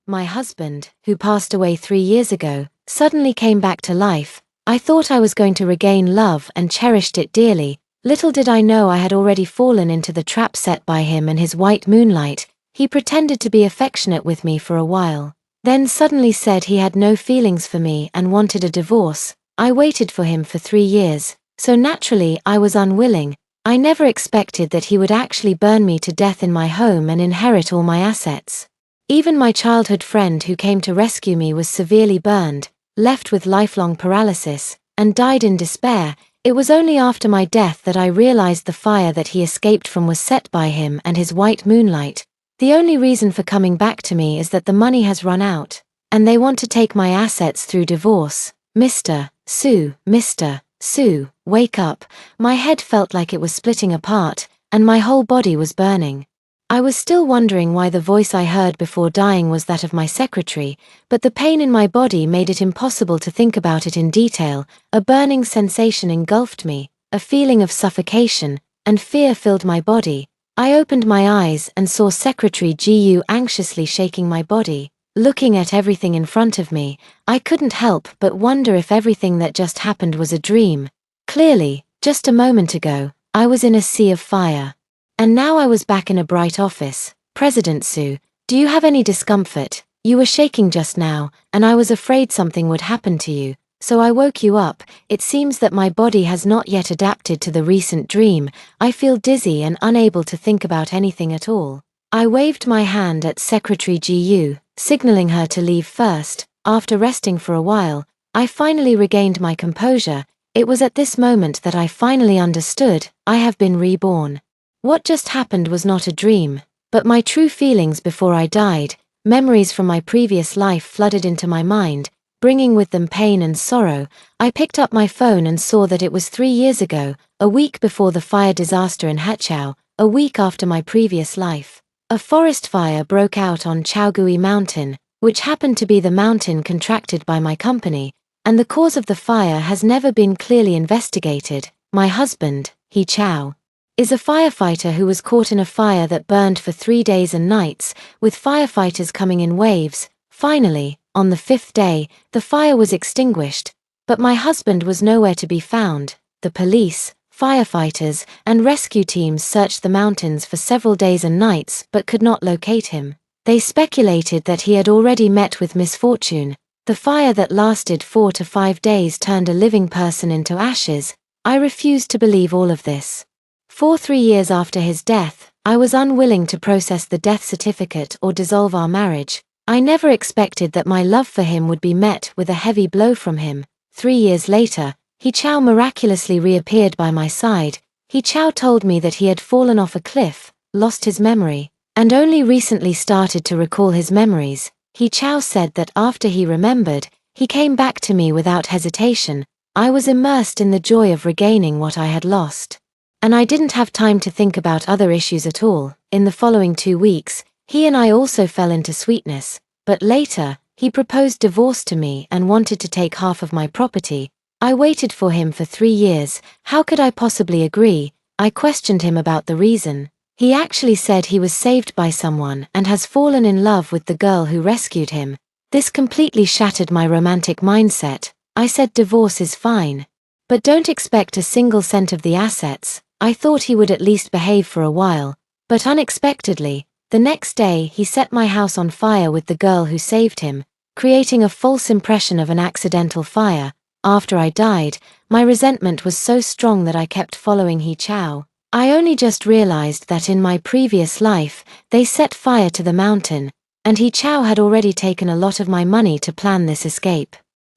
My husband, who passed away 3 years ago, suddenly came back to life. I thought I was going to regain love and cherished it dearly. Little did I know I had already fallen into the trap set by him and his white moonlight. He pretended to be affectionate with me for a while, then suddenly said he had no feelings for me and wanted a divorce. I waited for him for 3 years, so naturally I was unwilling. I never expected that he would actually burn me to death in my home and inherit all my assets. Even my childhood friend who came to rescue me was severely burned, left with lifelong paralysis, and died in despair. It was only after my death that I realized the fire that he escaped from was set by him and his white moonlight. The only reason for coming back to me is that the money has run out, and they want to take my assets through divorce. Mr. Sue, wake up. My head felt like it was splitting apart, and my whole body was burning. I was still wondering why the voice I heard before dying was that of my secretary, but the pain in my body made it impossible to think about it in detail. A burning sensation engulfed me, a feeling of suffocation, and fear filled my body. I opened my eyes and saw Secretary Gu anxiously shaking my body. Looking at everything in front of me, I couldn't help but wonder if everything that just happened was a dream. Clearly, just a moment ago, I was in a sea of fire. And now I was back in a bright office. President Sue, do you have any discomfort? You were shaking just now, and I was afraid something would happen to you, so I woke you up. It seems that my body has not yet adapted to the recent dream. I feel dizzy and unable to think about anything at all. I waved my hand at Secretary Gu, signaling her to leave first. After resting for a while, I finally regained my composure. It was at this moment that I finally understood. I have been reborn. What just happened was not a dream, but my true feelings before I died. Memories from my previous life flooded into my mind, bringing with them pain and sorrow. I picked up my phone and saw that it was 3 years ago, a week before the fire disaster in Hachao, a week after my previous life. A forest fire broke out on Chaogui Mountain, which happened to be the mountain contracted by my company, and the cause of the fire has never been clearly investigated. My husband, He Chao, is a firefighter who was caught in a fire that burned for 3 days and nights, with firefighters coming in waves. Finally, on the 5th day, the fire was extinguished, but my husband was nowhere to be found. The police, firefighters, and rescue teams searched the mountains for several days and nights but could not locate him. They speculated that he had already met with misfortune. The fire that lasted 4 to 5 days turned a living person into ashes. I refused to believe all of this. For 3 years after his death, I was unwilling to process the death certificate or dissolve our marriage. I never expected that my love for him would be met with a heavy blow from him. 3 years later, He Chao miraculously reappeared by my side. He Chao told me that he had fallen off a cliff, lost his memory, and only recently started to recall his memories. He Chao said that after he remembered, he came back to me without hesitation. I was immersed in the joy of regaining what I had lost. And I didn't have time to think about other issues at all. In the following 2 weeks, he and I also fell into sweetness, but later, he proposed divorce to me and wanted to take half of my property. I waited for him for 3 years. How could I possibly agree? I questioned him about the reason. He actually said he was saved by someone and has fallen in love with the girl who rescued him. This completely shattered my romantic mindset. I said divorce is fine, but don't expect a single cent of the assets. I thought he would at least behave for a while, but unexpectedly, the next day he set my house on fire with the girl who saved him, creating a false impression of an accidental fire. After I died, my resentment was so strong that I kept following He Chao. I only just realized that in my previous life, they set fire to the mountain, and He Chao had already taken a lot of my money to plan this escape.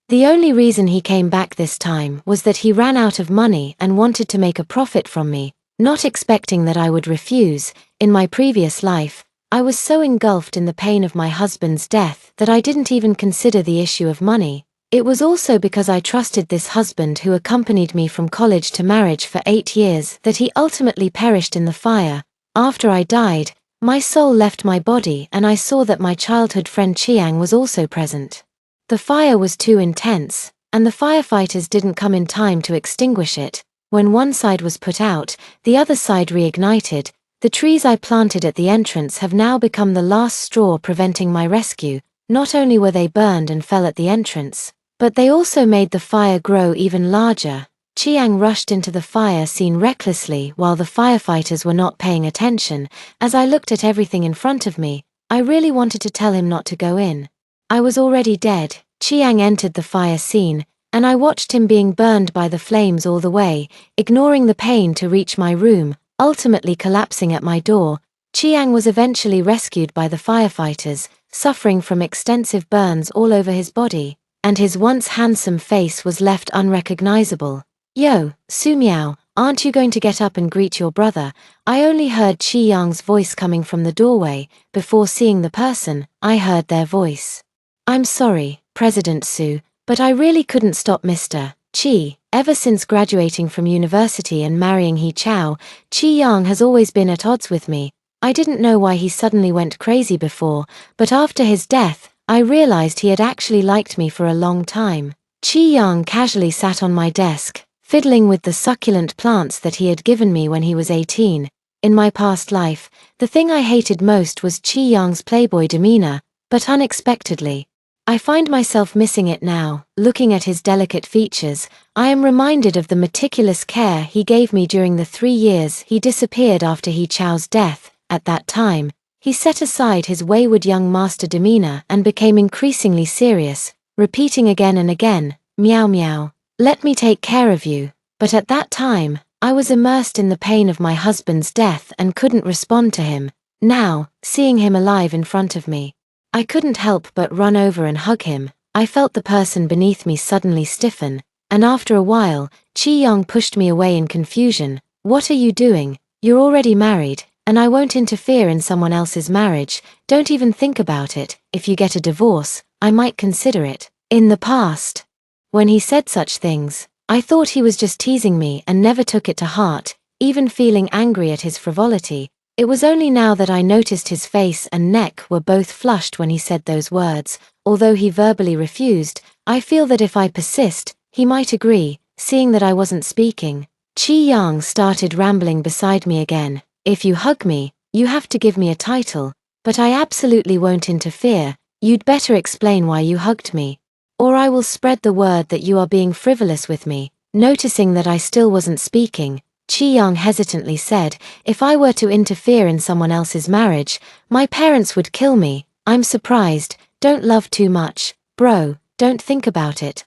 The only reason he came back this time was that he ran out of money and wanted to make a profit from me, not expecting that I would refuse. In my previous life, I was so engulfed in the pain of my husband's death that I didn't even consider the issue of money. It was also because I trusted this husband who accompanied me from college to marriage for 8 years that he ultimately perished in the fire. After I died, my soul left my body and I saw that my childhood friend Chiang was also present. The fire was too intense, and the firefighters didn't come in time to extinguish it. When one side was put out, the other side reignited. The trees I planted at the entrance have now become the last straw preventing my rescue. Not only were they burned and fell at the entrance, but they also made the fire grow even larger. Chiang rushed into the fire scene recklessly while the firefighters were not paying attention. As I looked at everything in front of me, I really wanted to tell him not to go in. I was already dead. Chiang entered the fire scene, and I watched him being burned by the flames all the way, ignoring the pain to reach my room, ultimately collapsing at my door. Chiang was eventually rescued by the firefighters, suffering from extensive burns all over his body, and his once handsome face was left unrecognizable. "Yo, Su Miao, aren't you going to get up and greet your brother?" I only heard Chi Yang's voice coming from the doorway. Before seeing the person, I heard their voice. "I'm sorry, President Su, but I really couldn't stop Mr. Chi. Ever since graduating from university and marrying He Chao, Chi Yang has always been at odds with me. I didn't know why he suddenly went crazy before, but after his death, I realized he had actually liked me for a long time." Chi Yang casually sat on my desk, fiddling with the succulent plants that he had given me when he was 18. In my past life, the thing I hated most was Chi Yang's playboy demeanor, but unexpectedly, I find myself missing it now. Looking at his delicate features, I am reminded of the meticulous care he gave me during the 3 years he disappeared after He Chao's death. At that time, he set aside his wayward young master demeanor and became increasingly serious, repeating again and again, "Meow meow, let me take care of you." But at that time, I was immersed in the pain of my husband's death and couldn't respond to him. Now, seeing him alive in front of me, I couldn't help but run over and hug him. I felt the person beneath me suddenly stiffen, and after a while, Chi Yang pushed me away in confusion. "What are you doing? You're already married, and I won't interfere in someone else's marriage. Don't even think about it. If you get a divorce, I might consider it." In the past, when he said such things, I thought he was just teasing me and never took it to heart, even feeling angry at his frivolity. It was only now that I noticed his face and neck were both flushed when he said those words. Although he verbally refused, I feel that if I persist, he might agree, seeing that I wasn't speaking. Chi Yang started rambling beside me again. "If you hug me, you have to give me a title, but I absolutely won't interfere. You'd better explain why you hugged me, or I will spread the word that you are being frivolous with me." Noticing that I still wasn't speaking, Chi Yang hesitantly said, "If I were to interfere in someone else's marriage, my parents would kill me." I'm surprised. Don't love too much, bro, don't think about it.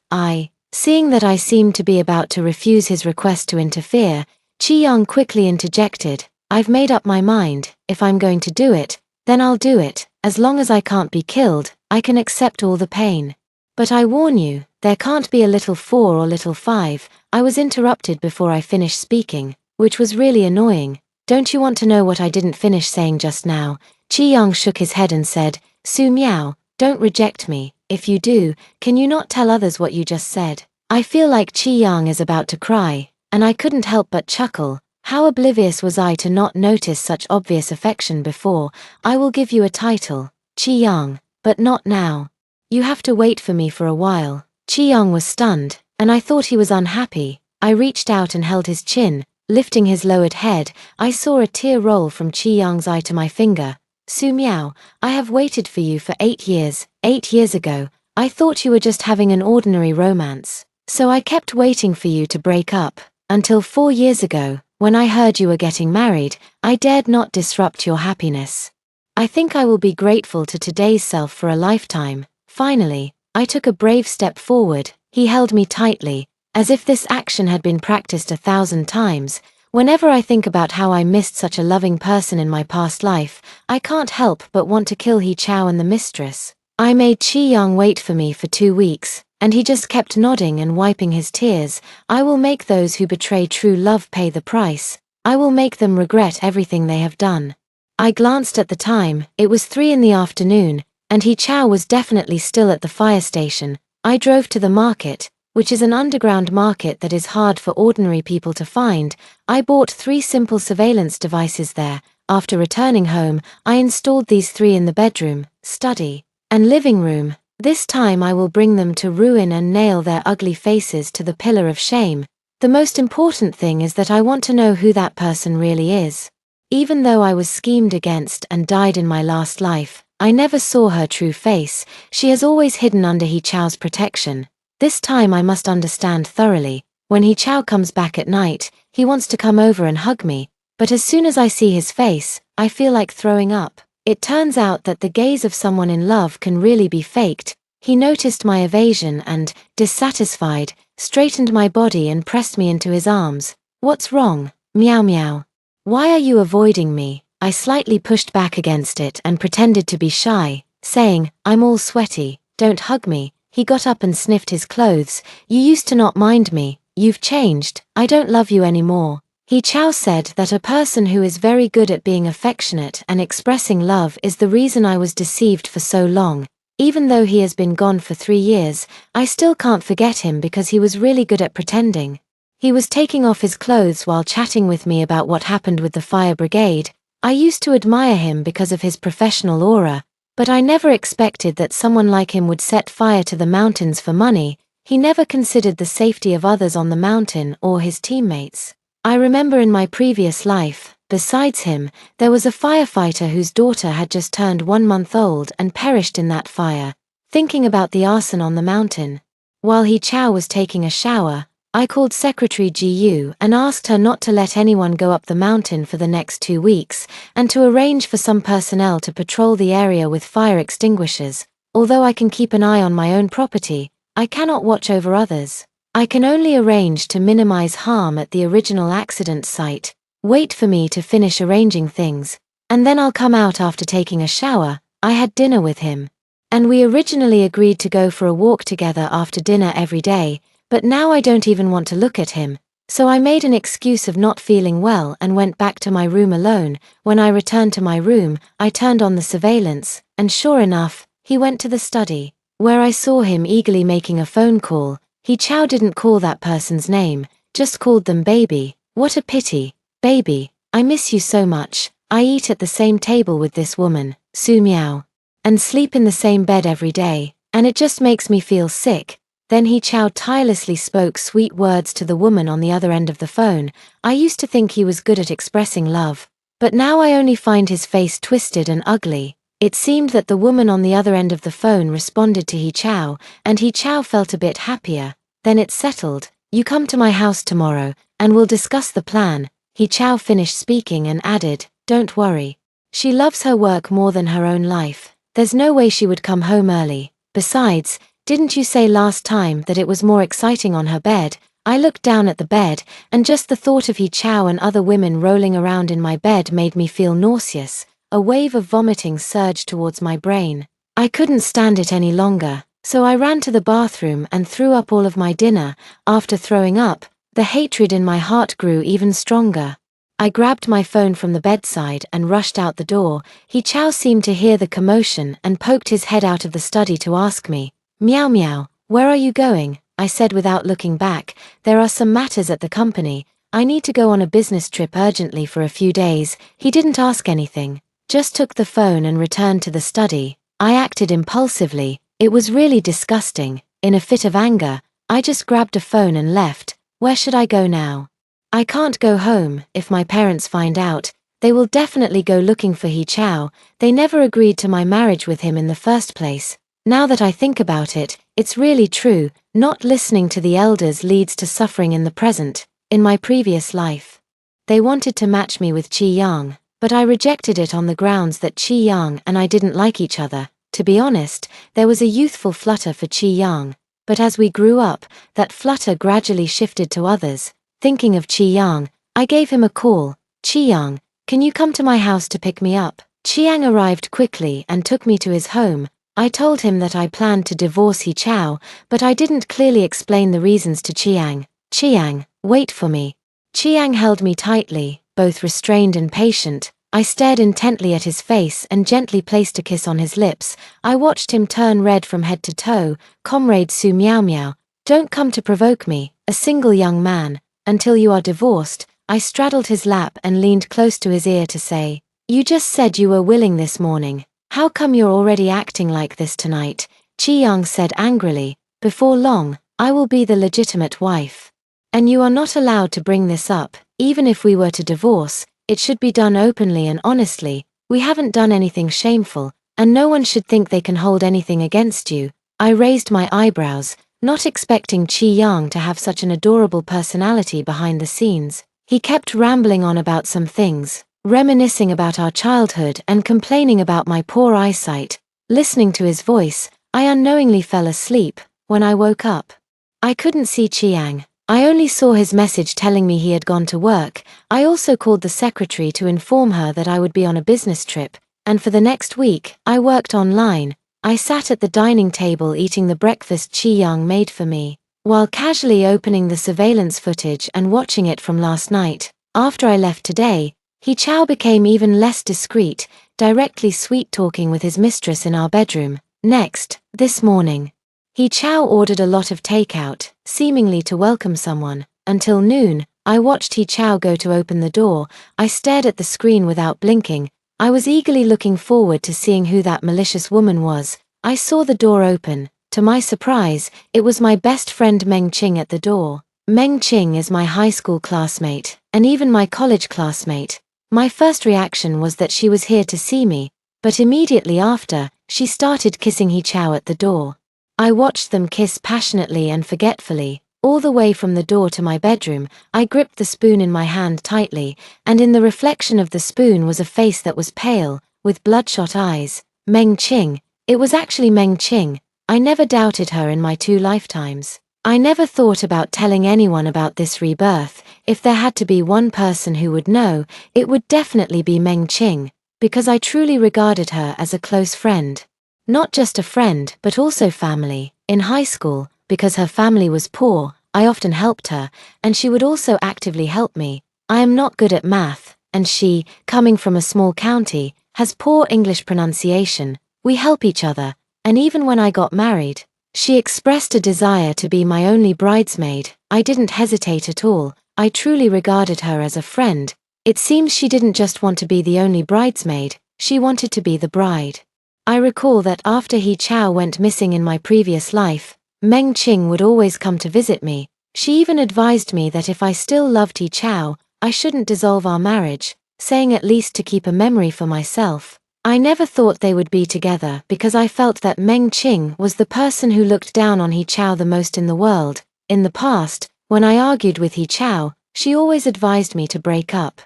Seeing that I seemed to be about to refuse his request to interfere, Chi Yang quickly interjected, "I've made up my mind. If I'm going to do it, then I'll do it. As long as I can't be killed, I can accept all the pain. But I warn you, there can't be a little 4 or little 5. I was interrupted before I finished speaking, which was really annoying. "Don't you want to know what I didn't finish saying just now?" Chi Yang shook his head and said, "Su Miao, don't reject me. If you do, can you not tell others what you just said?" I feel like Chi Yang is about to cry, and I couldn't help but chuckle. How oblivious was I to not notice such obvious affection before? "I will give you a title, Chi Yang, but not now. You have to wait for me for a while." Chi Yang was stunned, and I thought he was unhappy. I reached out and held his chin. Lifting his lowered head, I saw a tear roll from Chi Yang's eye to my finger. "Su Miao, I have waited for you for 8 years. 8 years ago, I thought you were just having an ordinary romance. So I kept waiting for you to break up, until 4 years ago, when I heard you were getting married. I dared not disrupt your happiness. I think I will be grateful to today's self for a lifetime." Finally, I took a brave step forward. He held me tightly, as if this action had been practiced 1,000 times. Whenever I think about how I missed such a loving person in my past life, I can't help but want to kill He Chao and the mistress. I made Chi Yang wait for me for 2 weeks, and he just kept nodding and wiping his tears. "I will make those who betray true love pay the price. I will make them regret everything they have done." I glanced at the time. It was 3 in the afternoon, and He Chao was definitely still at the fire station. I drove to the market, which is an underground market that is hard for ordinary people to find. I bought 3 simple surveillance devices there. After returning home, I installed these 3 in the bedroom, study, and living room. This time I will bring them to ruin and nail their ugly faces to the pillar of shame. The most important thing is that I want to know who that person really is. Even though I was schemed against and died in my last life, I never saw her true face. She has always hidden under He Chao's protection. This time I must understand thoroughly. When He Chao comes back at night, he wants to come over and hug me, but as soon as I see his face, I feel like throwing up. It turns out that the gaze of someone in love can really be faked. He noticed my evasion and, dissatisfied, straightened my body and pressed me into his arms. What's wrong? Meow meow. Why are you avoiding me? I slightly pushed back against it and pretended to be shy, saying, I'm all sweaty, don't hug me. He got up and sniffed his clothes. You used to not mind me, you've changed, I don't love you anymore. He Chao said that a person who is very good at being affectionate and expressing love is the reason I was deceived for so long. Even though he has been gone for 3 years, I still can't forget him because he was really good at pretending. He was taking off his clothes while chatting with me about what happened with the fire brigade. I used to admire him because of his professional aura, but I never expected that someone like him would set fire to the mountains for money. He never considered the safety of others on the mountain or his teammates. I remember in my previous life, besides him, there was a firefighter whose daughter had just turned 1 month old and perished in that fire. Thinking about the arson on the mountain. While He Chao was taking a shower, I called Secretary Gu and asked her not to let anyone go up the mountain for the next 2 weeks, and to arrange for some personnel to patrol the area with fire extinguishers. Although I can keep an eye on my own property, I cannot watch over others. I can only arrange to minimize harm at the original accident site. Wait for me to finish arranging things, and then I'll come out after taking a shower. I had dinner with him. And we originally agreed to go for a walk together after dinner every day, but now I don't even want to look at him. So I made an excuse of not feeling well and went back to my room alone. When I returned to my room, I turned on the surveillance, and sure enough, he went to the study, where I saw him eagerly making a phone call. He Chao didn't call that person's name, just called them baby. What a pity. Baby, I miss you so much. I eat at the same table with this woman, Su Miao, and sleep in the same bed every day, and it just makes me feel sick. Then He Chao tirelessly spoke sweet words to the woman on the other end of the phone. I used to think he was good at expressing love, but now I only find his face twisted and ugly. It seemed that the woman on the other end of the phone responded to He Chao, and He Chao felt a bit happier. Then it's settled. You come to my house tomorrow, and we'll discuss the plan. He Chao finished speaking and added, don't worry. She loves her work more than her own life. There's no way she would come home early. Besides, didn't you say last time that it was more exciting on her bed? I looked down at the bed, and just the thought of He Chao and other women rolling around in my bed made me feel nauseous. A wave of vomiting surged towards my brain. I couldn't stand it any longer, so I ran to the bathroom and threw up all of my dinner. After throwing up, the hatred in my heart grew even stronger. I grabbed my phone from the bedside and rushed out the door. He Chao seemed to hear the commotion and poked his head out of the study to ask me, Meow meow, where are you going? I said without looking back, there are some matters at the company. I need to go on a business trip urgently for a few days. He didn't ask anything, just took the phone and returned to the study. I acted impulsively. It was really disgusting. In a fit of anger, I just grabbed a phone and left. Where should I go now? I can't go home. If my parents find out, they will definitely go looking for He Chao. They never agreed to my marriage with him in the first place. Now that I think about it, it's really true. Not listening to the elders leads to suffering in the present. In my previous life, they wanted to match me with Qi Yang, but I rejected it on the grounds that Qi Yang and I didn't like each other. To be honest, there was a youthful flutter for Qi Yang, but as we grew up, that flutter gradually shifted to others. Thinking of Qi Yang, I gave him a call. Qi Yang, can you come to my house to pick me up? Qi Yang arrived quickly and took me to his home. I told him that I planned to divorce He Chao, but I didn't clearly explain the reasons to Qi Yang. Qi Yang, wait for me. Qi Yang held me tightly, both restrained and patient. I stared intently at his face and gently placed a kiss on his lips. I watched him turn red from head to toe. Comrade Su Miao Miao, don't come to provoke me, a single young man, until you are divorced. I straddled his lap and leaned close to his ear to say, you just said you were willing this morning. How come you're already acting like this tonight? Qi Yang said angrily, before long, I will be the legitimate wife. And you are not allowed to bring this up. Even if we were to divorce, it should be done openly and honestly. We haven't done anything shameful, and no one should think they can hold anything against you. I raised my eyebrows, not expecting Qi Yang to have such an adorable personality behind the scenes. He kept rambling on about some things, reminiscing about our childhood and complaining about my poor eyesight. Listening to his voice, I unknowingly fell asleep. When I woke up, I couldn't see Chiang. I only saw his message telling me he had gone to work. I also called the secretary to inform her that I would be on a business trip, and for the next week, I worked online. I sat at the dining table eating the breakfast Qi Yang made for me, while casually opening the surveillance footage and watching it from last night. After I left today, He Chao became even less discreet, directly sweet-talking with his mistress in our bedroom. Next, this morning, He Chao ordered a lot of takeout, seemingly to welcome someone. Until noon, I watched He Chao go to open the door. I stared at the screen without blinking. I was eagerly looking forward to seeing who that malicious woman was. I saw the door open. To my surprise, it was my best friend Meng Qing at the door. Meng Qing is my high school classmate, and even my college classmate. My first reaction was that she was here to see me, but immediately after, she started kissing He Chao at the door. I watched them kiss passionately and forgetfully. All the way from the door to my bedroom, I gripped the spoon in my hand tightly, and in the reflection of the spoon was a face that was pale, with bloodshot eyes. Meng Qing. It was actually Meng Qing. I never doubted her in my 2 lifetimes. I never thought about telling anyone about this rebirth. If there had to be one person who would know, it would definitely be Meng Qing, because I truly regarded her as a close friend. Not just a friend, but also family. In high school, because her family was poor, I often helped her, and she would also actively help me. I am not good at math, and she, coming from a small county, has poor English pronunciation. We help each other, and even when I got married, she expressed a desire to be my only bridesmaid. I didn't hesitate at all. I truly regarded her as a friend. It seems she didn't just want to be the only bridesmaid, she wanted to be the bride. I recall that after He Chao went missing in my previous life, Meng Qing would always come to visit me. She even advised me that if I still loved He Chao, I shouldn't dissolve our marriage, saying at least to keep a memory for myself. I never thought they would be together because I felt that Meng Qing was the person who looked down on He Chao the most in the world. In the past, when I argued with He Chao, she always advised me to break up.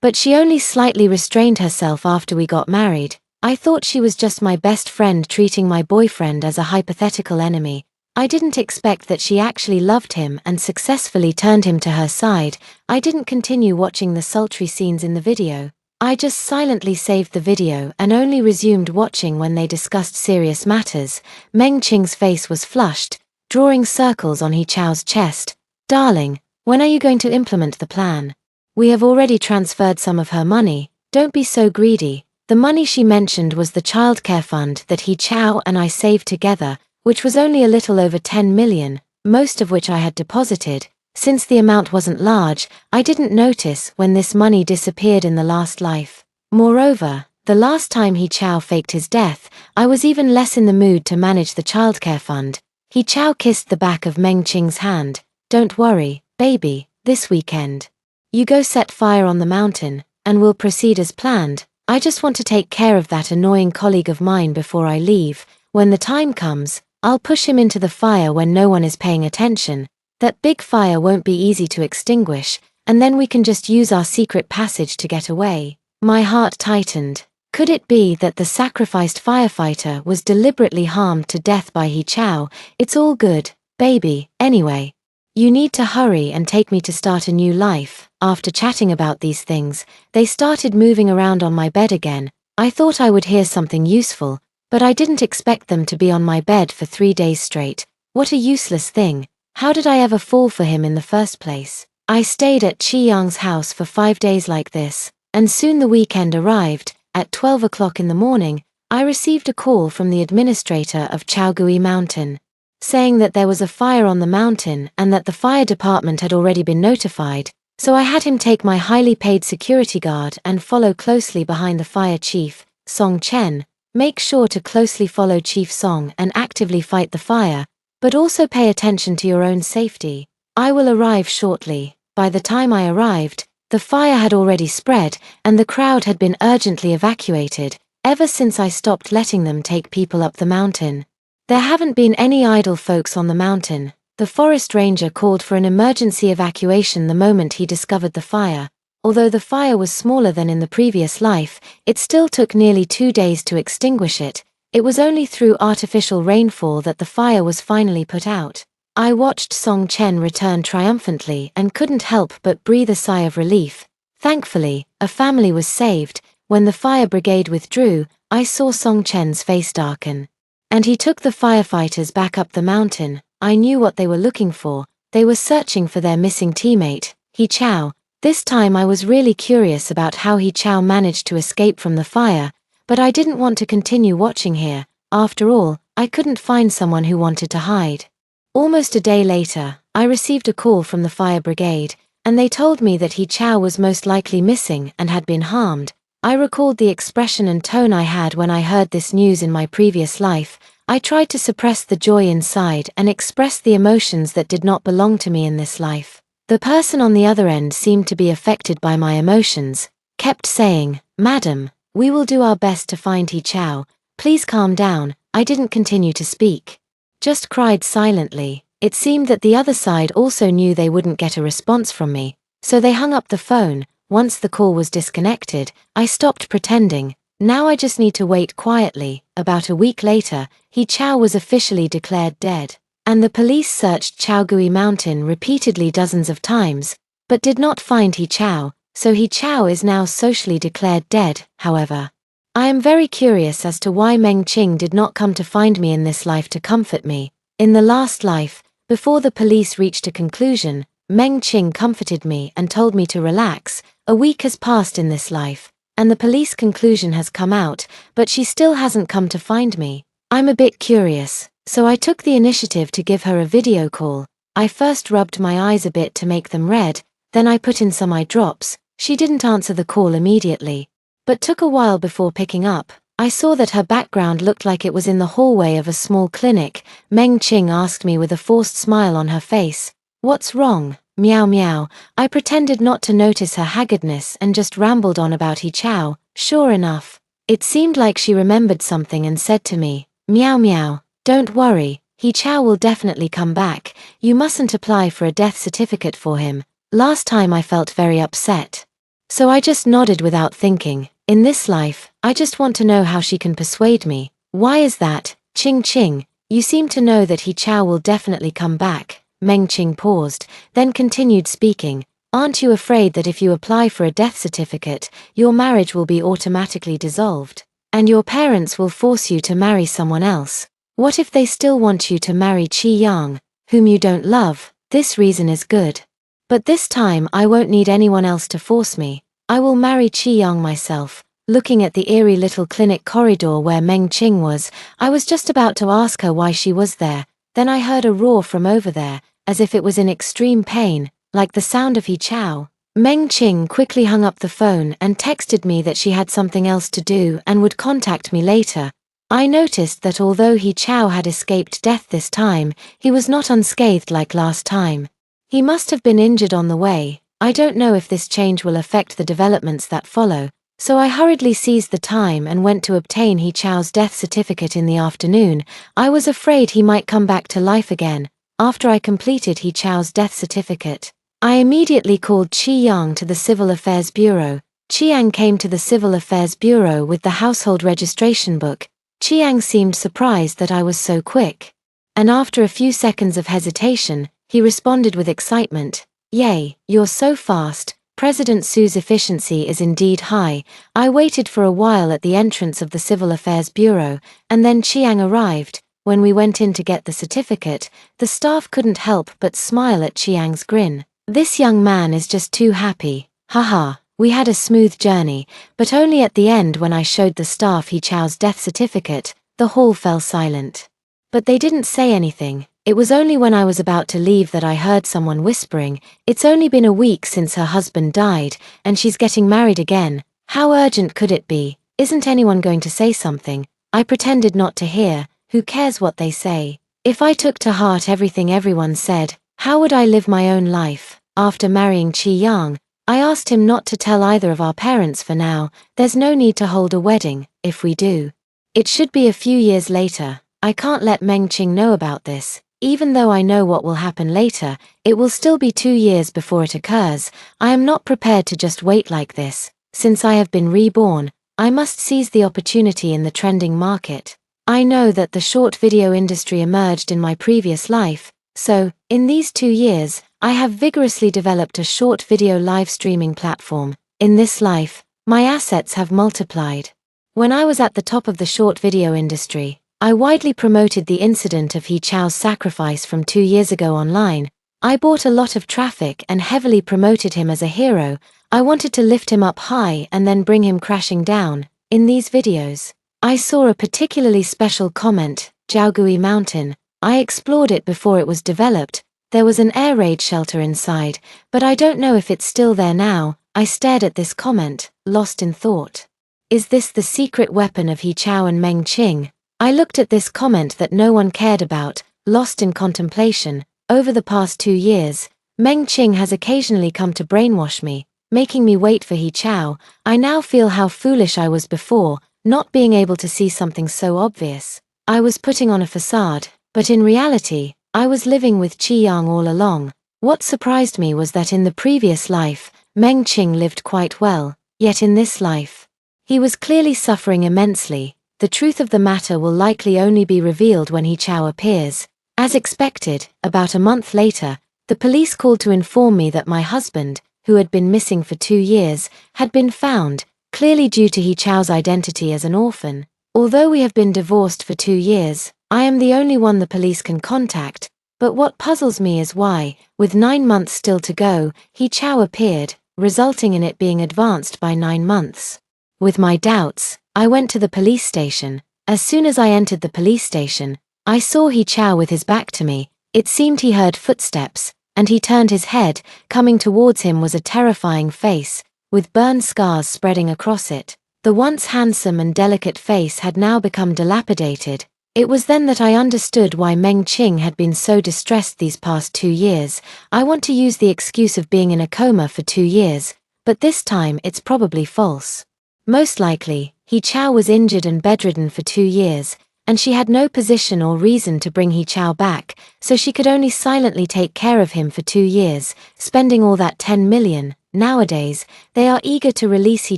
But she only slightly restrained herself after we got married. I thought she was just my best friend treating my boyfriend as a hypothetical enemy. I didn't expect that she actually loved him and successfully turned him to her side. I didn't continue watching the sultry scenes in the video. I just silently saved the video and only resumed watching when they discussed serious matters. Meng Qing's face was flushed, drawing circles on He Chao's chest. Darling, when are you going to implement the plan? We have already transferred some of her money. Don't be so greedy. The money she mentioned was the childcare fund that He Chao and I saved together, which was only a little over 10 million, most of which I had deposited. Since the amount wasn't large, I didn't notice when this money disappeared in the last life. Moreover, the last time He Chao faked his death, I was even less in the mood to manage the childcare fund. He Chao kissed the back of Meng Qing's hand. Don't worry, baby, this weekend. You go set fire on the mountain, and we'll proceed as planned. I just want to take care of that annoying colleague of mine before I leave. When the time comes, I'll push him into the fire when no one is paying attention. That big fire won't be easy to extinguish, and then we can just use our secret passage to get away. My heart tightened. Could it be that the sacrificed firefighter was deliberately harmed to death by He Chao? It's all good, baby. Anyway, you need to hurry and take me to start a new life. After chatting about these things, they started moving around on my bed again. I thought I would hear something useful, but I didn't expect them to be on my bed for 3 days straight. What a useless thing. How did I ever fall for him in the first place? I stayed at Qi Yang's house for 5 days like this, and soon the weekend arrived. At 12 o'clock in the morning, I received a call from the administrator of Chaogui Mountain, saying that there was a fire on the mountain and that the fire department had already been notified. So I had him take my highly paid security guard and follow closely behind the fire chief, Song Chen. Make sure to closely follow Chief Song and actively fight the fire, but also pay attention to your own safety. I will arrive shortly. By the time I arrived, the fire had already spread, and the crowd had been urgently evacuated. ever since I stopped letting them take people up the mountain. There haven't been any idle folks on the mountain. The forest ranger called for an emergency evacuation the moment he discovered the fire. Although the fire was smaller than in the previous life, it still took nearly 2 days to extinguish it. It was only through artificial rainfall that the fire was finally put out. I watched Song Chen return triumphantly and couldn't help but breathe a sigh of relief. Thankfully, a family was saved. When the fire brigade withdrew, I saw Song Chen's face darken. And he took the firefighters back up the mountain. I knew what they were looking for. They were searching for their missing teammate, He Chao. This time I was really curious about how He Chao managed to escape from the fire, but I didn't want to continue watching here. After all, I couldn't find someone who wanted to hide. Almost a day later, I received a call from the fire brigade, and they told me that He Chao was most likely missing and had been harmed. I recalled the expression and tone I had when I heard this news in my previous life. I tried to suppress the joy inside and express the emotions that did not belong to me in this life. The person on the other end seemed to be affected by my emotions, kept saying, "Madam, we will do our best to find He Chao. Please calm down." I didn't continue to speak. Just cried silently. It seemed that the other side also knew they wouldn't get a response from me, so they hung up the phone. Once the call was disconnected, I stopped pretending. Now I just need to wait quietly. About a week later, He Chao was officially declared dead. And the police searched Chaogui Mountain repeatedly dozens of times, but did not find He Chao, so He Chao is now socially declared dead. However, I am very curious as to why Meng Qing did not come to find me in this life to comfort me. In the last life, before the police reached a conclusion, Meng Qing comforted me and told me to relax. A week has passed in this life, and the police conclusion has come out, but she still hasn't come to find me. I'm a bit curious. So I took the initiative to give her a video call. I first rubbed my eyes a bit to make them red, then I put in some eye drops. She didn't answer the call immediately, but took a while before picking up. I saw that her background looked like it was in the hallway of a small clinic. Meng Qing asked me with a forced smile on her face, "What's wrong?" Meow meow. I pretended not to notice her haggardness and just rambled on about He Chao. Sure enough, it seemed like she remembered something and said to me, "Meow meow. Don't worry, He Chao will definitely come back. You mustn't apply for a death certificate for him. Last time I felt very upset." So I just nodded without thinking. In this life, I just want to know how she can persuade me. Why is that? Ching Ching, you seem to know that He Chao will definitely come back. Meng Qing paused, then continued speaking. Aren't you afraid that if you apply for a death certificate, your marriage will be automatically dissolved? And your parents will force you to marry someone else? What if they still want you to marry Qi Yang, whom you don't love? This reason is good. But this time I won't need anyone else to force me. I will marry Qi Yang myself. Looking at the eerie little clinic corridor where Meng Qing was, I was just about to ask her why she was there. Then I heard a roar from over there, as if it was in extreme pain, like the sound of He Chao. Meng Qing quickly hung up the phone and texted me that she had something else to do and would contact me later. I noticed that although He Chao had escaped death this time, he was not unscathed like last time. He must have been injured on the way. I don't know if this change will affect the developments that follow, so I hurriedly seized the time and went to obtain He Chao's death certificate in the afternoon. I was afraid he might come back to life again. After I completed He Chao's death certificate, I immediately called Qi Yang to the Civil Affairs Bureau. Chiang came to the Civil Affairs Bureau with the household registration book. Chiang seemed surprised that I was so quick. And after a few seconds of hesitation, he responded with excitement. "Yay, you're so fast. President Su's efficiency is indeed high." I waited for a while at the entrance of the Civil Affairs Bureau, and then Chiang arrived. When we went in to get the certificate, the staff couldn't help but smile at Chiang's grin. "This young man is just too happy. Haha." We had a smooth journey, but only at the end when I showed the staff He Chao's death certificate, the hall fell silent. But they didn't say anything. It was only when I was about to leave that I heard someone whispering, "It's only been a week since her husband died, and she's getting married again. How urgent could it be? Isn't anyone going to say something?" I pretended not to hear. Who cares what they say? If I took to heart everything everyone said, how would I live my own life? After marrying Qi Yang, I asked him not to tell either of our parents for now. There's no need to hold a wedding, if we do. It should be a few years later. I can't let Meng Qing know about this. Even though I know what will happen later, it will still be 2 years before it occurs. I am not prepared to just wait like this. Since I have been reborn, I must seize the opportunity in the trending market. I know that the short video industry emerged in my previous life, so, in these 2 years, I have vigorously developed a short video live streaming platform. In this life, my assets have multiplied. When I was at the top of the short video industry, I widely promoted the incident of He Chao's sacrifice from 2 years ago online. I bought a lot of traffic and heavily promoted him as a hero. I wanted to lift him up high and then bring him crashing down. In these videos, I saw a particularly special comment, Jiaogui Mountain. I explored it before it was developed. There was an air raid shelter inside, but I don't know if it's still there now. I stared at this comment, lost in thought. Is this the secret weapon of He Chao and Meng Qing? I looked at this comment that no one cared about, lost in contemplation. Over the past 2 years, Meng Qing has occasionally come to brainwash me, making me wait for He Chao. I now feel how foolish I was before, not being able to see something so obvious. I was putting on a facade, but in reality, I was living with Qi Yang all along. What surprised me was that in the previous life, Meng Qing lived quite well, yet in this life, he was clearly suffering immensely. The truth of the matter will likely only be revealed when He Chao appears. As expected, about a month later, the police called to inform me that my husband, who had been missing for 2 years, had been found, clearly due to He Chao's identity as an orphan. Although we have been divorced for 2 years, I am the only one the police can contact, but what puzzles me is why, with 9 months still to go, He Chao appeared, resulting in it being advanced by 9 months. With my doubts, I went to the police station. As soon as I entered the police station, I saw He Chao with his back to me. It seemed he heard footsteps, and he turned his head. Coming towards him was a terrifying face, with burn scars spreading across it. The once handsome and delicate face had now become dilapidated. It was then that I understood why Meng Qing had been so distressed these past 2 years. I want to use the excuse of being in a coma for 2 years, but this time it's probably false. Most likely, He Chao was injured and bedridden for 2 years, and she had no position or reason to bring He Chao back, so she could only silently take care of him for 2 years, spending all that 10 million. Nowadays, they are eager to release He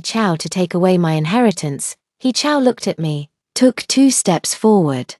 Chao to take away my inheritance. He Chao looked at me, took 2 steps forward,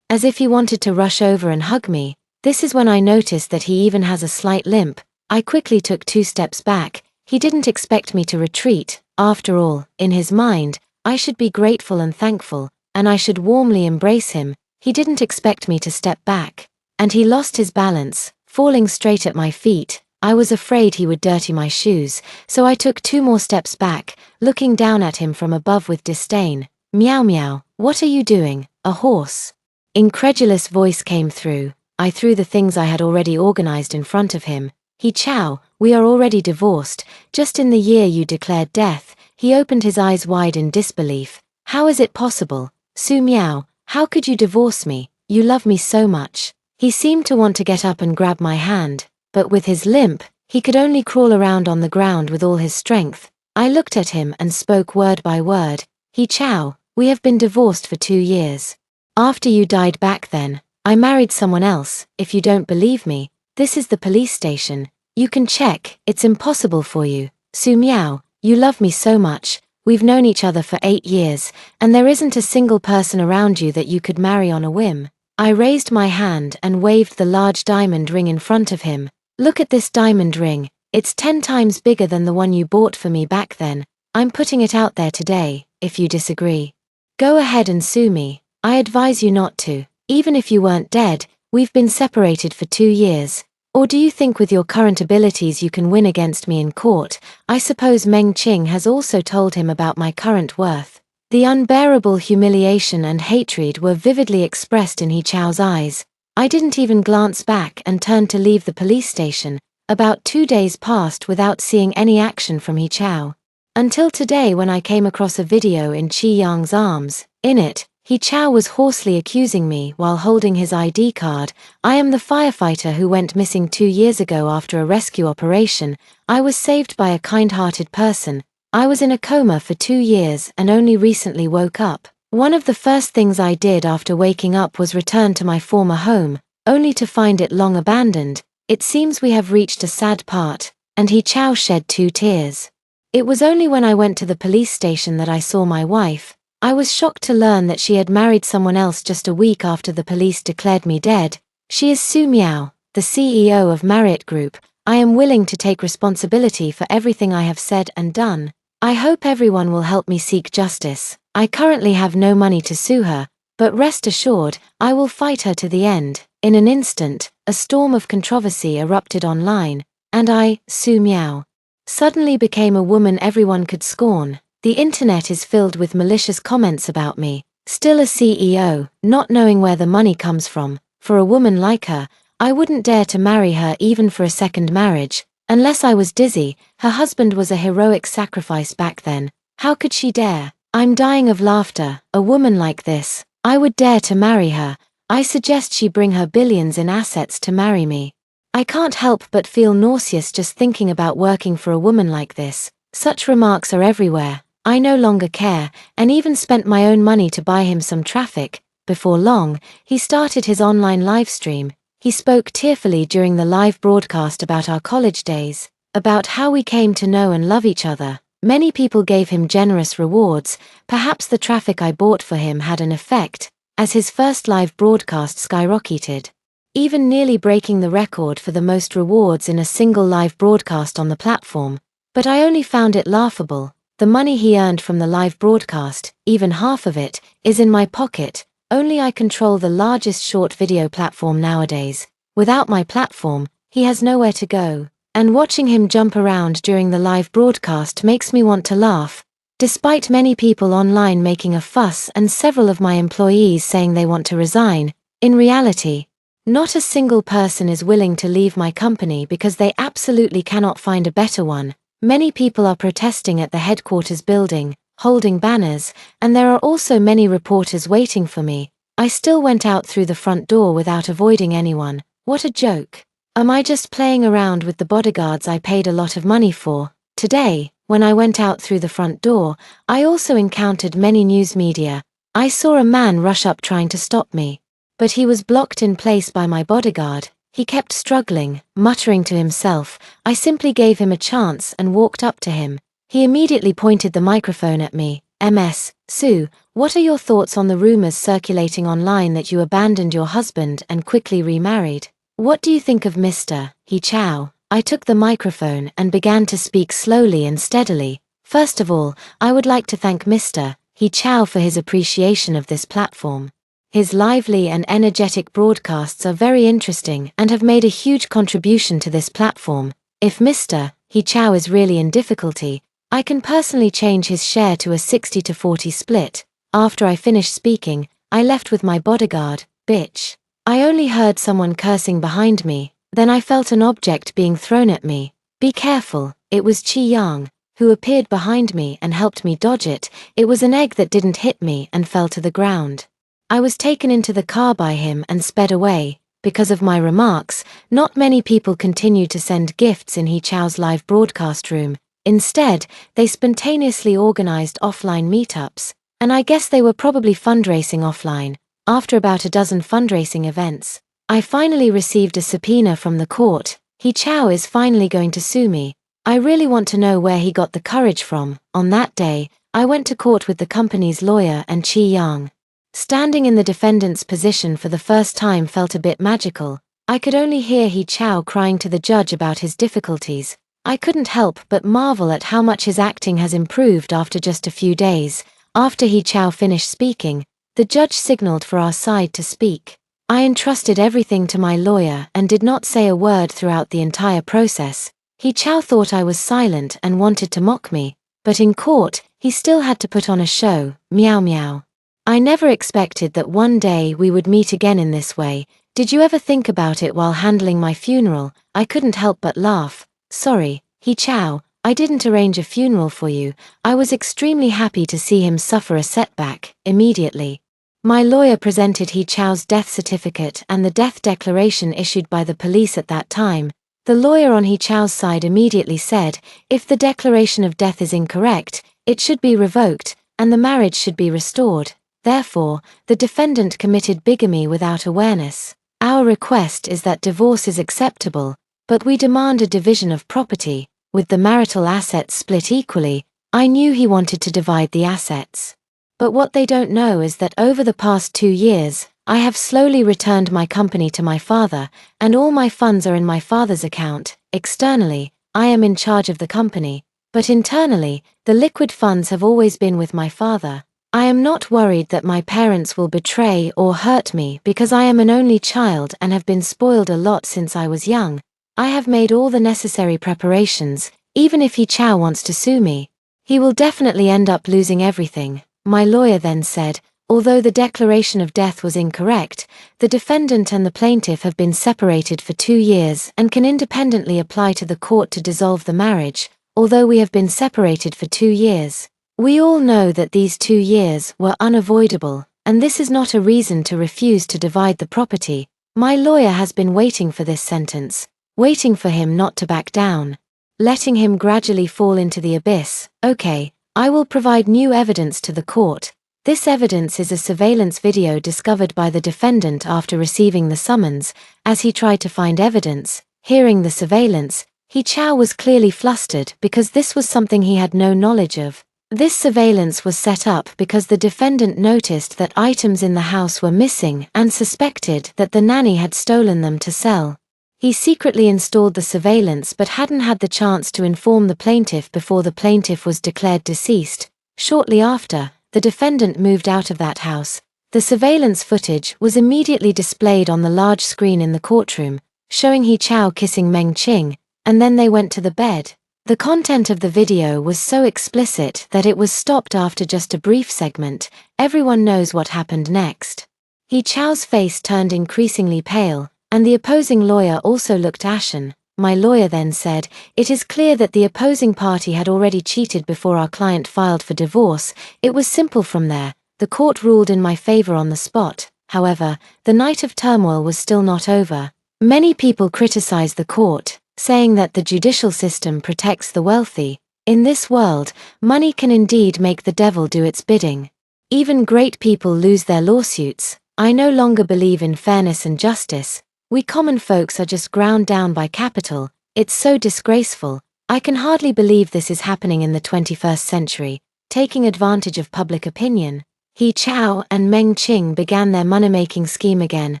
as if he wanted to rush over and hug me. This is when I noticed that he even has a slight limp. I quickly took 2 steps back. He didn't expect me to retreat. After all, in his mind, I should be grateful and thankful, and I should warmly embrace him. He didn't expect me to step back. And he lost his balance, falling straight at my feet. I was afraid he would dirty my shoes, so I took 2 more steps back, looking down at him from above with disdain. Meow meow, what are you doing, a horse? Incredulous voice came through. I threw the things I had already organized in front of him. He Chao, we are already divorced, just in the year you declared death. He opened his eyes wide in disbelief. How is it possible? Su Miao, how could you divorce me? You love me so much. He seemed to want to get up and grab my hand, but with his limp, he could only crawl around on the ground with all his strength. I looked at him and spoke word by word. He Chao, we have been divorced for 2 years. After you died back then, I married someone else. If you don't believe me, this is the police station. You can check, it's impossible for you. Su Miao, you love me so much. We've known each other for 8 years, and there isn't a single person around you that you could marry on a whim. I raised my hand and waved the large diamond ring in front of him. Look at this diamond ring. It's 10 times bigger than the one you bought for me back then. I'm putting it out there today. If you disagree, go ahead and sue me. I advise you not to. Even if you weren't dead, we've been separated for 2 years. Or do you think with your current abilities you can win against me in court? I suppose Meng Qing has also told him about my current worth. The unbearable humiliation and hatred were vividly expressed in He Chao's eyes. I didn't even glance back and turned to leave the police station. About 2 days passed without seeing any action from He Chao. Until today when I came across a video in Qi Yang's arms. In it, He Chow was hoarsely accusing me while holding his ID card. I am the firefighter who went missing 2 years ago after a rescue operation. I was saved by a kind-hearted person. I was in a coma for 2 years and only recently woke up. One of the first things I did after waking up was return to my former home, only to find it long abandoned. It seems we have reached a sad part, and He Chow shed 2 tears. It was only when I went to the police station that I saw my wife. I was shocked to learn that she had married someone else just a week after the police declared me dead. She is Su Miao, the CEO of Marriott Group. I am willing to take responsibility for everything I have said and done. I hope everyone will help me seek justice. I currently have no money to sue her, but rest assured, I will fight her to the end. In an instant, a storm of controversy erupted online, and I, Su Miao, suddenly became a woman everyone could scorn. The internet is filled with malicious comments about me. Still a CEO, not knowing where the money comes from. For a woman like her, I wouldn't dare to marry her even for a second marriage. Unless I was dizzy, her husband was a heroic sacrifice back then. How could she dare? I'm dying of laughter. A woman like this, I would dare to marry her. I suggest she bring her billions in assets to marry me. I can't help but feel nauseous just thinking about working for a woman like this. Such remarks are everywhere. I no longer care, and even spent my own money to buy him some traffic. Before long, he started his online live stream. He spoke tearfully during the live broadcast about our college days, about how we came to know and love each other. Many people gave him generous rewards. Perhaps the traffic I bought for him had an effect, as his first live broadcast skyrocketed, even nearly breaking the record for the most rewards in a single live broadcast on the platform. But I only found it laughable. The money he earned from the live broadcast, even half of it, is in my pocket. Only I control the largest short video platform nowadays. Without my platform, he has nowhere to go. And watching him jump around during the live broadcast makes me want to laugh. Despite many people online making a fuss and several of my employees saying they want to resign, in reality, not a single person is willing to leave my company because they absolutely cannot find a better one. Many people are protesting at the headquarters building, holding banners, and there are also many reporters waiting for me. I still went out through the front door without avoiding anyone. What a joke. Am I just playing around with the bodyguards I paid a lot of money for? Today, when I went out through the front door, I also encountered many news media. I saw a man rush up trying to stop me, but he was blocked in place by my bodyguard. He kept struggling, muttering to himself. I simply gave him a chance and walked up to him. He immediately pointed the microphone at me. Ms. Su, what are your thoughts on the rumors circulating online that you abandoned your husband and quickly remarried? What do you think of Mr. He Chow? I took the microphone and began to speak slowly and steadily. First of all, I would like to thank Mr. He Chow for his appreciation of this platform. His lively and energetic broadcasts are very interesting and have made a huge contribution to this platform. If Mr. He Chow is really in difficulty, I can personally change his share to a 60-40 split. After I finished speaking, I left with my bodyguard. Bitch. I only heard someone cursing behind me, then I felt an object being thrown at me. Be careful, it was Chi Yang, who appeared behind me and helped me dodge it. It was an egg that didn't hit me and fell to the ground. I was taken into the car by him and sped away. Because of my remarks, not many people continued to send gifts in He Chow's live broadcast room. Instead, they spontaneously organized offline meetups, and I guess they were probably fundraising offline. After about a dozen fundraising events, I finally received a subpoena from the court. He Chow is finally going to sue me. I really want to know where he got the courage from. On that day, I went to court with the company's lawyer and Chi Yang. Standing in the defendant's position for the first time felt a bit magical. I could only hear He Chow crying to the judge about his difficulties. I couldn't help but marvel at how much his acting has improved after just a few days. After He Chow finished speaking, the judge signaled for our side to speak. I entrusted everything to my lawyer and did not say a word throughout the entire process. He Chow thought I was silent and wanted to mock me, but in court, he still had to put on a show. Meow meow. I never expected that one day we would meet again in this way. Did you ever think about it while handling my funeral? I couldn't help but laugh. Sorry, He Chow, I didn't arrange a funeral for you. I was extremely happy to see him suffer a setback, immediately. My lawyer presented He Chao's death certificate and the death declaration issued by the police at that time. The lawyer on He Chao's side immediately said, if the declaration of death is incorrect, it should be revoked, and the marriage should be restored. Therefore, the defendant committed bigamy without awareness. Our request is that divorce is acceptable, but we demand a division of property, with the marital assets split equally. I knew he wanted to divide the assets. But what they don't know is that over the past 2 years, I have slowly returned my company to my father, and all my funds are in my father's account. Externally, I am in charge of the company, but internally, the liquid funds have always been with my father. I am not worried that my parents will betray or hurt me because I am an only child and have been spoiled a lot since I was young. I have made all the necessary preparations. Even if He Chao wants to sue me, he will definitely end up losing everything. My lawyer then said, although the declaration of death was incorrect, the defendant and the plaintiff have been separated for 2 years and can independently apply to the court to dissolve the marriage, although we have been separated for 2 years. We all know that these 2 years were unavoidable, and this is not a reason to refuse to divide the property. My lawyer has been waiting for this sentence, waiting for him not to back down, letting him gradually fall into the abyss. Okay, I will provide new evidence to the court. This evidence is a surveillance video discovered by the defendant after receiving the summons. As he tried to find evidence, hearing the surveillance, He Chao was clearly flustered because this was something he had no knowledge of. This surveillance was set up because the defendant noticed that items in the house were missing and suspected that the nanny had stolen them to sell. He secretly installed the surveillance but hadn't had the chance to inform the plaintiff before the plaintiff was declared deceased. Shortly after, the defendant moved out of that house. The surveillance footage was immediately displayed on the large screen in the courtroom, showing He Chao kissing Meng Qing, and then they went to the bed. The content of the video was so explicit that it was stopped after just a brief segment. Everyone knows what happened next. He Chao's face turned increasingly pale, and the opposing lawyer also looked ashen. My lawyer then said, it is clear that the opposing party had already cheated before our client filed for divorce. It was simple from there. The court ruled in my favor on the spot. However, the night of turmoil was still not over. Many people criticized the court, saying that the judicial system protects the wealthy. In this world, money can indeed make the devil do its bidding. Even great people lose their lawsuits. I no longer believe in fairness and justice. We common folks are just ground down by capital. It's so disgraceful. I can hardly believe this is happening in the 21st century, taking advantage of public opinion. He Chao and Meng Qing began their money-making scheme again.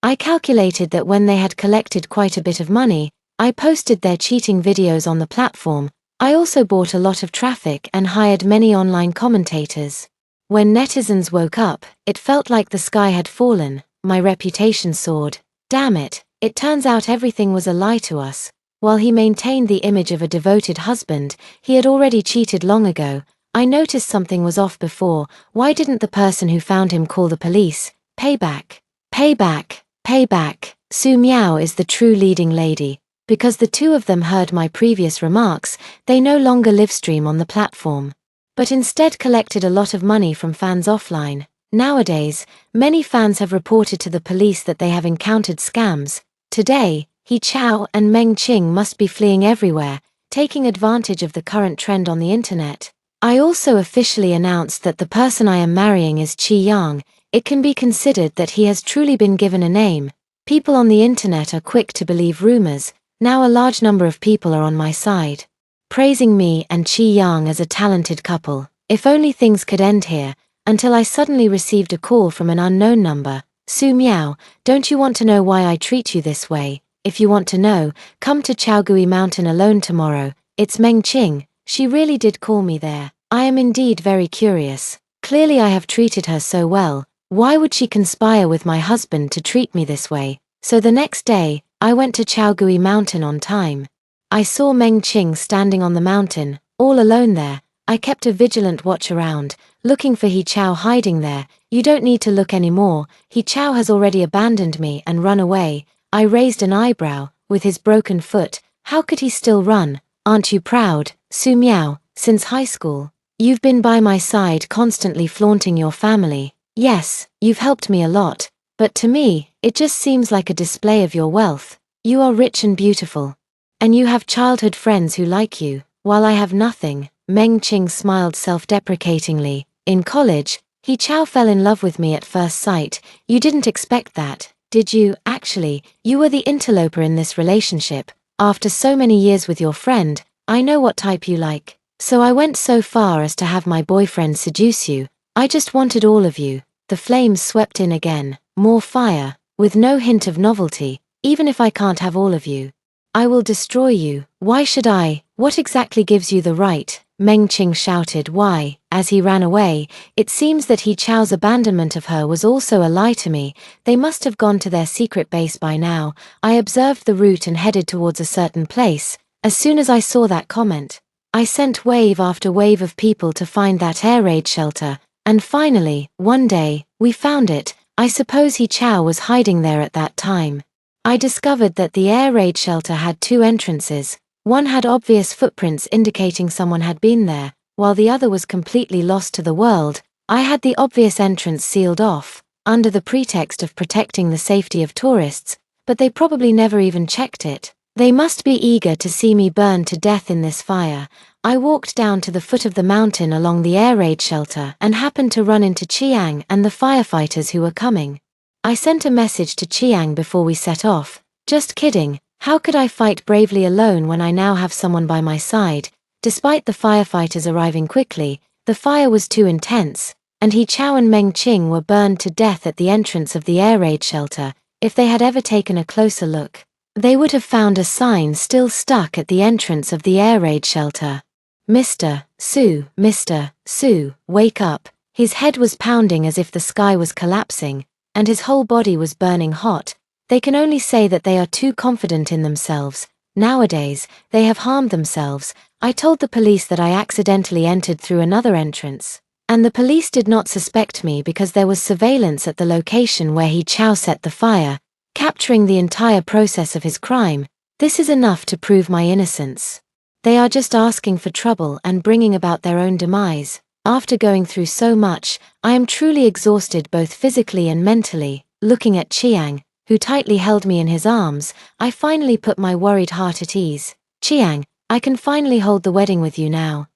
I calculated that when they had collected quite a bit of money, I posted their cheating videos on the platform. I also bought a lot of traffic and hired many online commentators. When netizens woke up, it felt like the sky had fallen. My reputation soared. Damn it, it turns out everything was a lie to us. While he maintained the image of a devoted husband, he had already cheated long ago. I noticed something was off before. Why didn't the person who found him call the police? Payback. Payback. Payback. Su Miao is the true leading lady. Because the two of them heard my previous remarks, they no longer livestream on the platform, but instead collected a lot of money from fans offline. Nowadays, many fans have reported to the police that they have encountered scams. Today, He Chao and Meng Qing must be fleeing everywhere, taking advantage of the current trend on the internet. I also officially announced that the person I am marrying is Qi Yang. It can be considered that he has truly been given a name. People on the internet are quick to believe rumors. Now a large number of people are on my side, praising me and Qi Yang as a talented couple. If only things could end here, until I suddenly received a call from an unknown number. Su Miao, don't you want to know why I treat you this way? If you want to know, come to Chaogui Mountain alone tomorrow. It's Meng Qing. She really did call me there. I am indeed very curious. Clearly I have treated her so well. Why would she conspire with my husband to treat me this way? So the next day, I went to Chaogui Mountain on time. I saw Meng Qing standing on the mountain, all alone there. I kept a vigilant watch around, looking for He Chao hiding there. You don't need to look anymore. He Chao has already abandoned me and run away. I raised an eyebrow. With his broken foot, how could he still run? Aren't you proud, Su Miao? Since high school, you've been by my side constantly flaunting your family. Yes, you've helped me a lot, but to me, it just seems like a display of your wealth. You are rich and beautiful. And you have childhood friends who like you, while I have nothing. Meng Qing smiled self-deprecatingly. In college, He Chao fell in love with me at first sight. You didn't expect that, did you? Actually, you were the interloper in this relationship. After so many years with your friend, I know what type you like. So I went so far as to have my boyfriend seduce you. I just wanted all of you. The flames swept in again, more fire, with no hint of novelty. Even if I can't have all of you, I will destroy you. Why should I? What exactly gives you the right? Meng Qing shouted. Why? As he ran away, it seems that He Chao's abandonment of her was also a lie to me. They must have gone to their secret base by now. I observed the route and headed towards a certain place. As soon as I saw that comment, I sent wave after wave of people to find that air raid shelter. And finally, one day, we found it. I suppose He Chao was hiding there at that time. I discovered that the air raid shelter had two entrances. One had obvious footprints indicating someone had been there, while the other was completely lost to the world. I had the obvious entrance sealed off, under the pretext of protecting the safety of tourists, but they probably never even checked it. They must be eager to see me burn to death in this fire. I walked down to the foot of the mountain along the air raid shelter and happened to run into Chiang and the firefighters who were coming. I sent a message to Chiang before we set off. Just kidding, how could I fight bravely alone when I now have someone by my side? Despite the firefighters arriving quickly, the fire was too intense, and He Chao and Meng Qing were burned to death at the entrance of the air raid shelter. If they had ever taken a closer look, they would have found a sign still stuck at the entrance of the air raid shelter. Mr. Su, wake up. His head was pounding as if the sky was collapsing, and his whole body was burning hot. They can only say that they are too confident in themselves. Nowadays, they have harmed themselves. I told the police that I accidentally entered through another entrance, and the police did not suspect me because there was surveillance at the location where He Chao set the fire, capturing the entire process of his crime. This is enough to prove my innocence. They are just asking for trouble and bringing about their own demise. After going through so much, I am truly exhausted both physically and mentally. Looking at Chiang, who tightly held me in his arms, I finally put my worried heart at ease. Chiang, I can finally hold the wedding with you now.